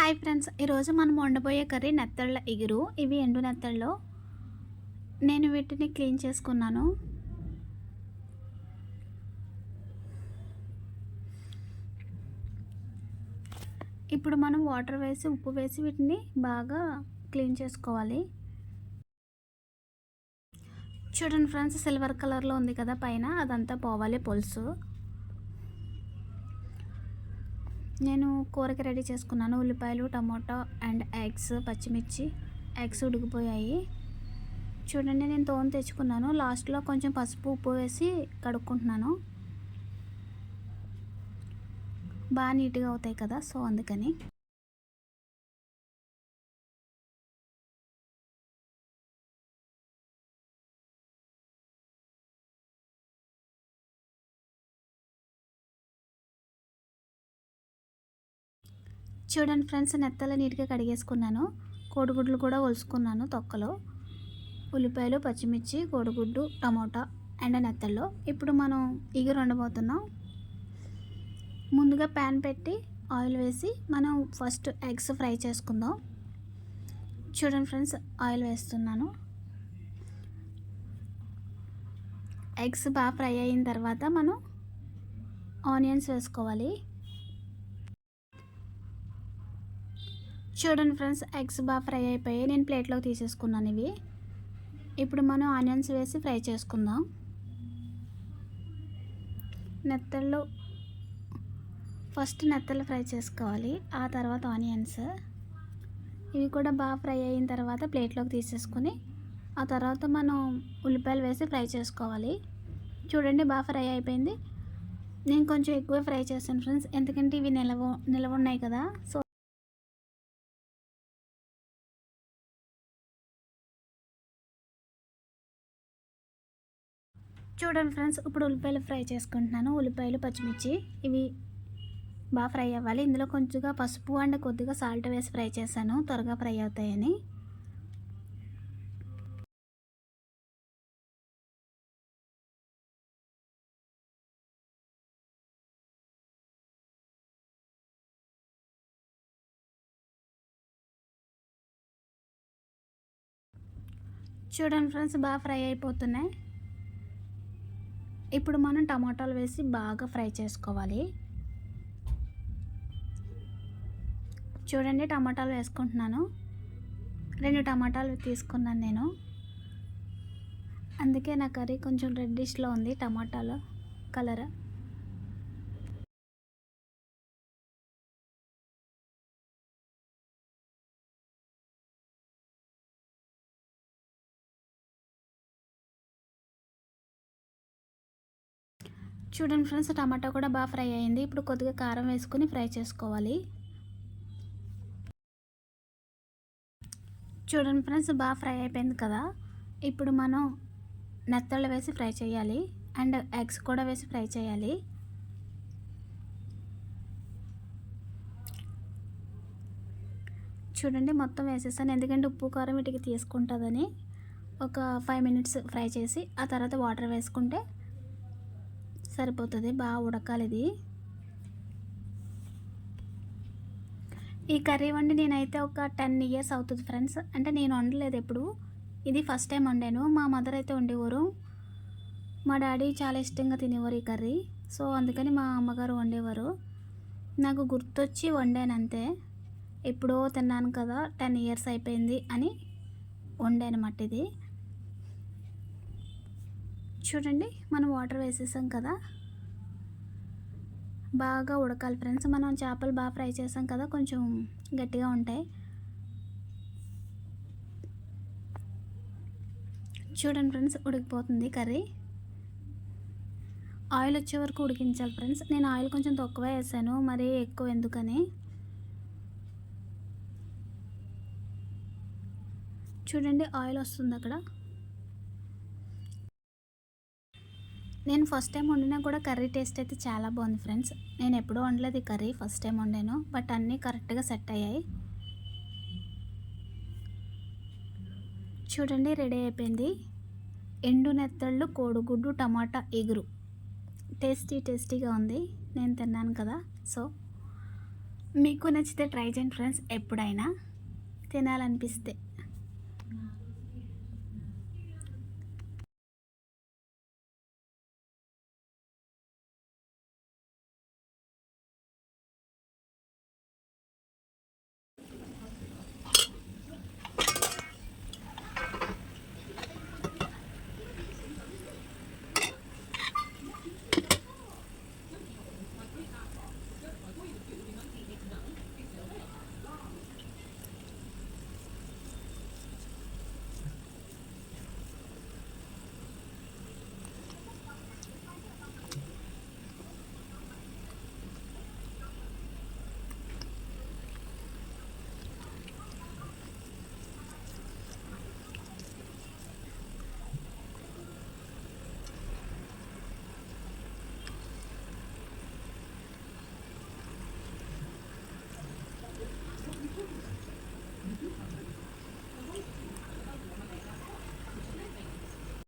Hi friends, ఈరోజు మనం వండబోయే curry నెత్తళ్ళ ఇగురు. ఇవి ఎండు నెత్తళ్ళు. నేను వీటిని క్లీన్ చేసుకున్నాను. ఇప్పుడు మనం వాటర్ వేసి ఉప్పు వేసి వీటిని బాగా క్లీన్ చేసుకోవాలి. చూడండి ఫ్రెండ్స్, సిల్వర్ కలర్లో ఉంది కదా పైన, అదంతా పోవాలి పులుసు. నేను కూరకి రెడీ చేసుకున్నాను. ఉల్లిపాయలు, టమాటా అండ్ ఎగ్స్, పచ్చిమిర్చి. ఎగ్స్ ఉడికిపోయాయి. చూడండి, నేను తోని తెచ్చుకున్నాను. లాస్ట్లో కొంచెం పసుపు ఉప్పు వేసి కడుక్కుంటున్నాను. బాగా నీట్గా అవుతాయి కదా, సో అందుకని. చూడండి ఫ్రెండ్స్, నెత్తలు నీట్గా కడిగేసుకున్నాను. కోడిగుడ్లు కూడా ఒలుసుకున్నాను తొక్కలో. ఉల్లిపాయలు, పచ్చిమిర్చి, కోడిగుడ్డు, టమోటా అండ్ నెత్తల్లో. ఇప్పుడు మనం ఇగురు వండబోతున్నాం. ముందుగా ప్యాన్ పెట్టి ఆయిల్ వేసి మనం ఫస్ట్ ఎగ్స్ ఫ్రై చేసుకుందాం. చూడండి ఫ్రెండ్స్, ఆయిల్ వేస్తున్నాను. ఎగ్స్ బాగా ఫ్రై అయిన తర్వాత మనం ఆనియన్స్ వేసుకోవాలి. చూడండి ఫ్రెండ్స్, ఎగ్స్ బాగా ఫ్రై అయిపోయాయి. నేను ప్లేట్లోకి తీసేసుకున్నాను ఇవి. ఇప్పుడు మనం ఆనియన్స్ వేసి ఫ్రై చేసుకుందాం. నెత్తళ్ళు ఫస్ట్ నెత్తళ్ళు ఫ్రై చేసుకోవాలి, ఆ తర్వాత ఆనియన్స్. ఇవి కూడా బాగా ఫ్రై అయిన తర్వాత ప్లేట్లోకి తీసేసుకొని ఆ తర్వాత మనం ఉల్లిపాయలు వేసి ఫ్రై చేసుకోవాలి. చూడండి, బాగా ఫ్రై అయిపోయింది. నేను కొంచెం ఎక్కువ ఫ్రై చేశాను ఫ్రెండ్స్, ఎందుకంటే ఇవి నిలవ ఉన్నాయి కదా. సో చూడండి ఫ్రెండ్స్, ఇప్పుడు ఉల్లిపాయలు ఫ్రై చేసుకుంటున్నాను. ఉల్లిపాయలు, పచ్చిమిర్చి ఇవి బాగా ఫ్రై అవ్వాలి. ఇందులో కొంచెంగా పసుపు అండ్ కొద్దిగా సాల్ట్ వేసి ఫ్రై చేశాను, త్వరగా ఫ్రై అవుతాయని. చూడండి ఫ్రెండ్స్, బాగా ఫ్రై అయిపోతున్నాయి. ఇప్పుడు మనం టమాటాలు వేసి బాగా ఫ్రై చేసుకోవాలి. చూడండి, టమాటాలు వేసుకుంటున్నాను. 2 టమాటాలు తీసుకున్నాను నేను, అందుకే నా కర్రీ కొంచెం రెడ్డిష్లో ఉంది టమాటాలు కలర్. చూడండి ఫ్రెండ్స్, టమాటా కూడా బాగా ఫ్రై అయింది. ఇప్పుడు కొద్దిగా కారం వేసుకొని ఫ్రై చేసుకోవాలి. చూడండి ఫ్రెండ్స్, బాగా ఫ్రై అయిపోయింది కదా. ఇప్పుడు మనం నెత్తళ్ళు వేసి ఫ్రై చేయాలి అండ్ ఎగ్స్ కూడా వేసి ఫ్రై చేయాలి. చూడండి, మొత్తం వేసేసాను, ఎందుకంటే ఉప్పు కారం వీటికి తీసుకుంటుందని. ఒక 5 మినిట్స్ ఫ్రై చేసి ఆ తర్వాత వాటర్ వేసుకుంటే సరిపోతుంది. బాగా ఉడకాలి ఇది. ఈ కర్రీ వండి నేనైతే ఒక 10 ఇయర్స్ అవుతుంది ఫ్రెండ్స్. అంటే నేను వండలేదు ఎప్పుడు, ఇది ఫస్ట్ టైం వండాను. మా మదర్ అయితే వండేవారు, మా డాడీ చాలా ఇష్టంగా తినేవారు ఈ కర్రీ. సో అందుకని మా అమ్మగారు వండేవారు. నాకు గుర్తొచ్చి వండాను అంతే. ఎప్పుడో తిన్నాను కదా, 10 ఇయర్స్ అయిపోయింది అని వండానమాట ఇది. చూడండి, మనం వాటర్ వేసేసాం కదా, బాగా ఉడకాలి ఫ్రెండ్స్. మనం చేపలు బాగా ఫ్రై చేసాం కదా, కొంచెం గట్టిగా ఉంటాయి. చూడండి ఫ్రెండ్స్, ఉడికిపోతుంది కర్రీ. ఆయిల్ వచ్చే వరకు ఉడికించాలి ఫ్రెండ్స్. నేను ఆయిల్ కొంచెం తక్కువ వేసాను, మరీ ఎక్కువ ఎందుకని. చూడండి, ఆయిల్ వస్తుంది అక్కడ. నేను ఫస్ట్ టైం వండినా కూడా కర్రీ టేస్ట్ అయితే చాలా బాగుంది ఫ్రెండ్స్. నేను ఎప్పుడూ వండలేదు ఈ కర్రీ, ఫస్ట్ టైం వండాను. బట్ అన్నీ కరెక్ట్గా సెట్ అయ్యాయి. చూడండి, రెడీ అయిపోయింది. ఎండు నెత్తళ్ళు, కోడిగుడ్డు, టమాటా ఎగురు. టేస్టీగా ఉంది, నేను తిన్నాను కదా. సో మీకు నచ్చితే ట్రై చేయండి ఫ్రెండ్స్. ఎప్పుడైనా తినాలనిపిస్తే